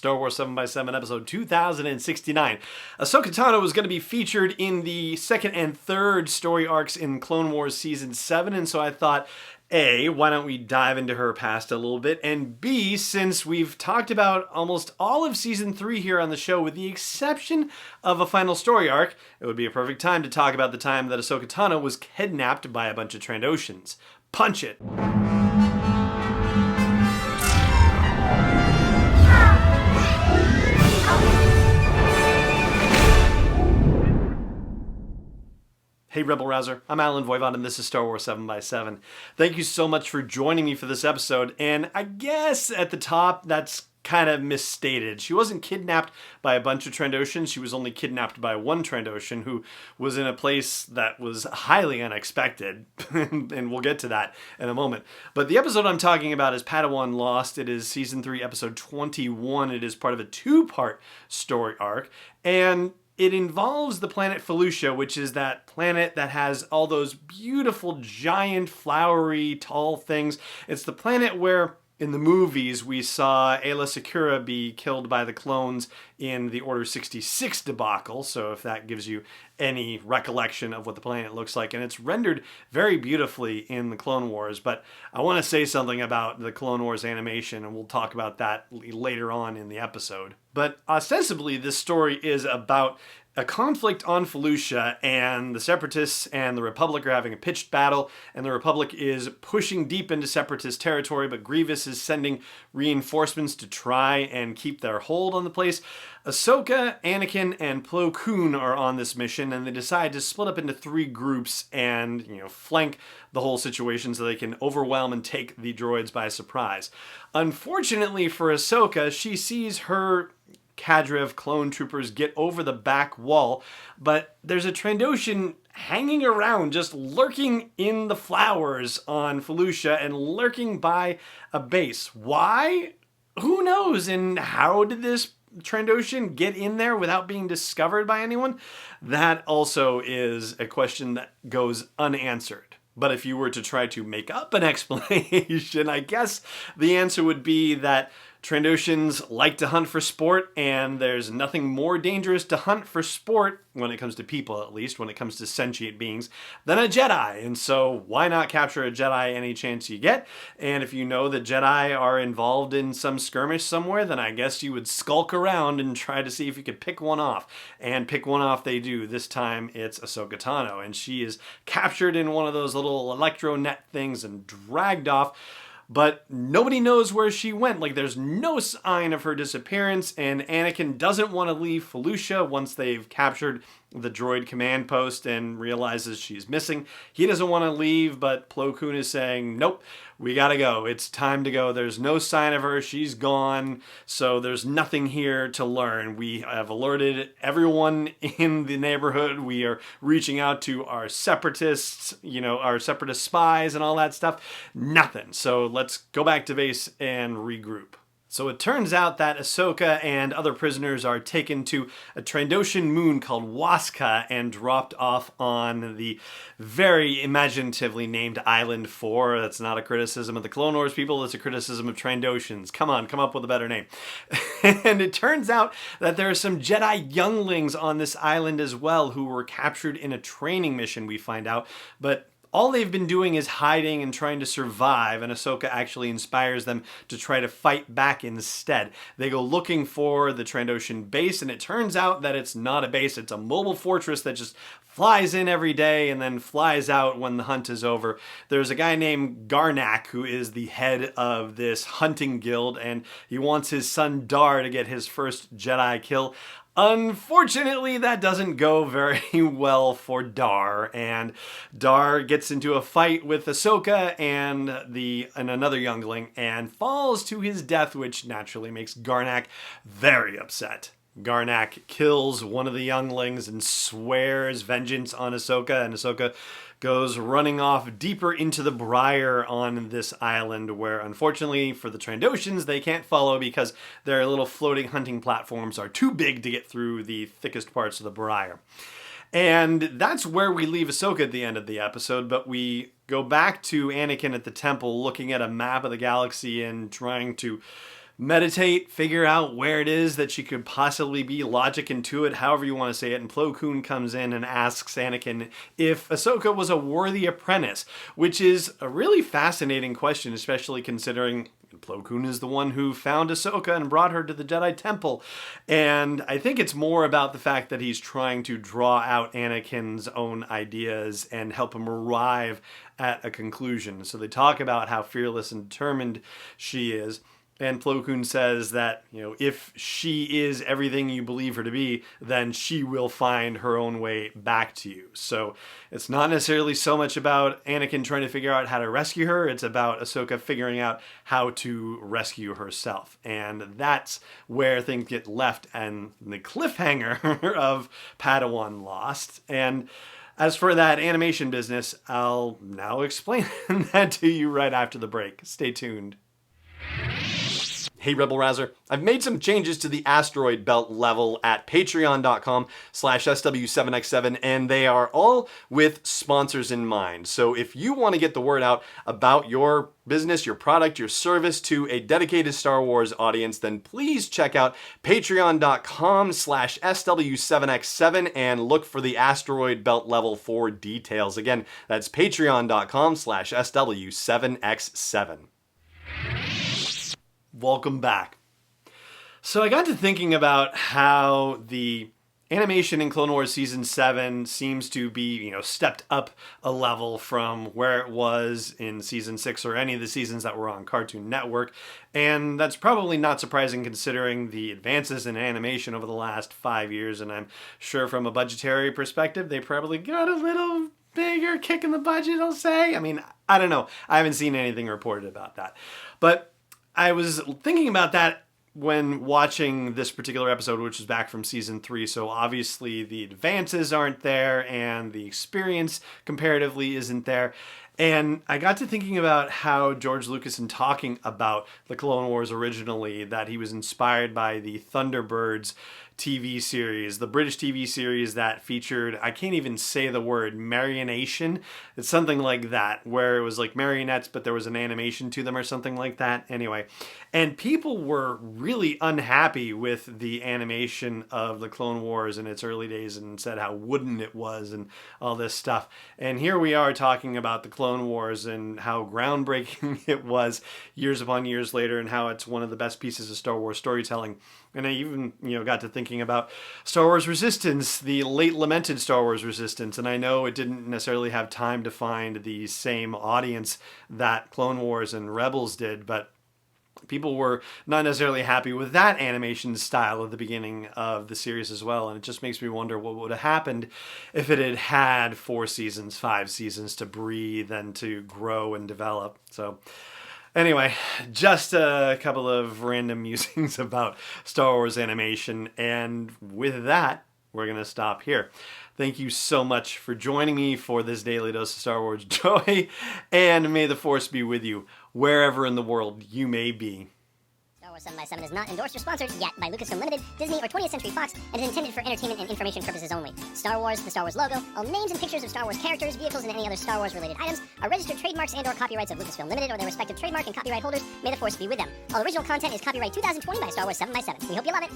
Star Wars 7x7, episode 2069. Ahsoka Tano was going to be featured in the second and third story arcs in Clone Wars Season 7, and so I thought, A, why don't we dive into her past a little bit, and B, since we've talked about almost all of Season 3 here on the show, with the exception of a final story arc, it would be a perfect time to talk about the time that Ahsoka Tano was kidnapped by a bunch of Trandoshans. Punch it! Hey Rebel Rouser, I'm Alan Voivod and this is Star Wars 7x7. Thank you so much for joining me for this episode, and I guess at the top that's kind of misstated. She wasn't kidnapped by a bunch of Trandoshans, she was only kidnapped by one Trandoshan who was in a place that was highly unexpected, and we'll get to that in a moment. But the episode I'm talking about is Padawan Lost. It is Season 3, Episode 21. It is part of a two-part story arc, and it involves the planet Felucia, which is that planet that has all those beautiful, giant, flowery, tall things. It's the planet where, in the movies, we saw Aayla Secura be killed by the clones in the Order 66 debacle, so if that gives you any recollection of what the planet looks like. And it's rendered very beautifully in the Clone Wars, but I want to say something about the Clone Wars animation, and we'll talk about that later on in the episode. But ostensibly, this story is about a conflict on Felucia, and the Separatists and the Republic are having a pitched battle, and the Republic is pushing deep into Separatist territory, but Grievous is sending reinforcements to try and keep their hold on the place. Ahsoka, Anakin, and Plo Koon are on this mission, and they decide to split up into three groups and, flank the whole situation so they can overwhelm and take the droids by surprise. Unfortunately for Ahsoka, she sees her cadre of clone troopers get over the back wall, but there's a Trandoshan hanging around, just lurking in the flowers on Felucia and lurking by a base. Why? Who knows? And how did this Trandoshan get in there without being discovered by anyone? That also is a question that goes unanswered. But if you were to try to make up an explanation, I guess the answer would be that Trandoshans like to hunt for sport, and there's nothing more dangerous to hunt for sport, when it comes to people at least, when it comes to sentient beings, than a Jedi. And so why not capture a Jedi any chance you get? And if you know that Jedi are involved in some skirmish somewhere, then I guess you would skulk around and try to see if you could pick one off. And pick one off they do. This time it's Ahsoka Tano, and she is captured in one of those little electro net things and dragged off. But nobody knows where she went. Like, there's no sign of her disappearance, and Anakin doesn't want to leave Felucia once they've captured the droid command post and realizes she's missing. He doesn't want to leave, but Plo Koon is saying, nope, we gotta go. It's time to go. There's no sign of her. She's gone. So there's nothing here to learn. We have alerted everyone in the neighborhood. We are reaching out to our separatists, our separatist spies and all that stuff. Nothing. So let's go back to base and regroup. So it turns out that Ahsoka and other prisoners are taken to a Trandoshan moon called Waska and dropped off on the very imaginatively named Island 4. That's not a criticism of the Clone Wars people, it's a criticism of Trandoshans. Come on, come up with a better name. And it turns out that there are some Jedi younglings on this island as well who were captured in a training mission, we find out, but all they've been doing is hiding and trying to survive, and Ahsoka actually inspires them to try to fight back instead. They go looking for the Trandoshan base, and it turns out that it's not a base, it's a mobile fortress that just flies in every day and then flies out when the hunt is over. There's a guy named Garnak who is the head of this hunting guild, and he wants his son Dar to get his first Jedi kill. Unfortunately, that doesn't go very well for Dar, and Dar gets into a fight with Ahsoka and another youngling and falls to his death, which naturally makes Garnak very upset. Garnak kills one of the younglings and swears vengeance on Ahsoka, and Ahsoka goes running off deeper into the briar on this island where, unfortunately for the Trandoshans, they can't follow because their little floating hunting platforms are too big to get through the thickest parts of the briar. And that's where we leave Ahsoka at the end of the episode, but we go back to Anakin at the temple looking at a map of the galaxy and trying to meditate, figure out where it is that she could possibly be, logic into it, however you want to say it. And Plo Koon comes in and asks Anakin if Ahsoka was a worthy apprentice, which is a really fascinating question, especially considering Plo Koon is the one who found Ahsoka and brought her to the Jedi Temple. And I think it's more about the fact that he's trying to draw out Anakin's own ideas and help him arrive at a conclusion. So they talk about how fearless and determined she is. And Plo Koon says that, if she is everything you believe her to be, then she will find her own way back to you. So it's not necessarily so much about Anakin trying to figure out how to rescue her. It's about Ahsoka figuring out how to rescue herself. And that's where things get left and the cliffhanger of Padawan Lost. And as for that animation business, I'll now explain that to you right after the break. Stay tuned. Hey Rebel Rouser, I've made some changes to the asteroid belt level at patreon.com/SW7X7, and they are all with sponsors in mind. So if you want to get the word out about your business, your product, your service to a dedicated Star Wars audience, then please check out patreon.com/SW7X7 and look for the asteroid belt level for details. Again, that's patreon.com/SW7X7. Welcome back. So I got to thinking about how the animation in Clone Wars Season 7 seems to be, stepped up a level from where it was in Season 6 or any of the seasons that were on Cartoon Network. And that's probably not surprising considering the advances in animation over the last 5 years. And I'm sure from a budgetary perspective, they probably got a little bigger kick in the budget, I'll say. I mean, I don't know. I haven't seen anything reported about that. But I was thinking about that when watching this particular episode, which is back from Season 3. So obviously the advances aren't there and the experience comparatively isn't there. And I got to thinking about how George Lucas, in talking about the Clone Wars originally, that he was inspired by the Thunderbirds TV series, the British TV series that featured, I can't even say the word, marionation. It's something like that, where it was like marionettes, but there was an animation to them or something like that. Anyway, and people were really unhappy with the animation of the Clone Wars in its early days and said how wooden it was and all this stuff. And here we are talking about the Clone Wars and how groundbreaking it was years upon years later and how it's one of the best pieces of Star Wars storytelling. And I even, got to thinking about Star Wars Resistance, the late lamented Star Wars Resistance. And I know it didn't necessarily have time to find the same audience that Clone Wars and Rebels did, but people were not necessarily happy with that animation style at the beginning of the series as well. And it just makes me wonder what would have happened if it had had 4 seasons, 5 seasons to breathe and to grow and develop. So anyway, just a couple of random musings about Star Wars animation. And with that, we're going to stop here. Thank you so much for joining me for this daily dose of Star Wars joy. And may the Force be with you wherever in the world you may be. Star Wars 7x7 is not endorsed or sponsored yet by Lucasfilm Limited, Disney, or 20th Century Fox, and is intended for entertainment and information purposes only. Star Wars, the Star Wars logo, all names and pictures of Star Wars characters, vehicles, and any other Star Wars-related items are registered trademarks and/or copyrights of Lucasfilm Limited or their respective trademark and copyright holders. May the Force be with them. All original content is copyright 2020 by Star Wars 7x7. We hope you love it.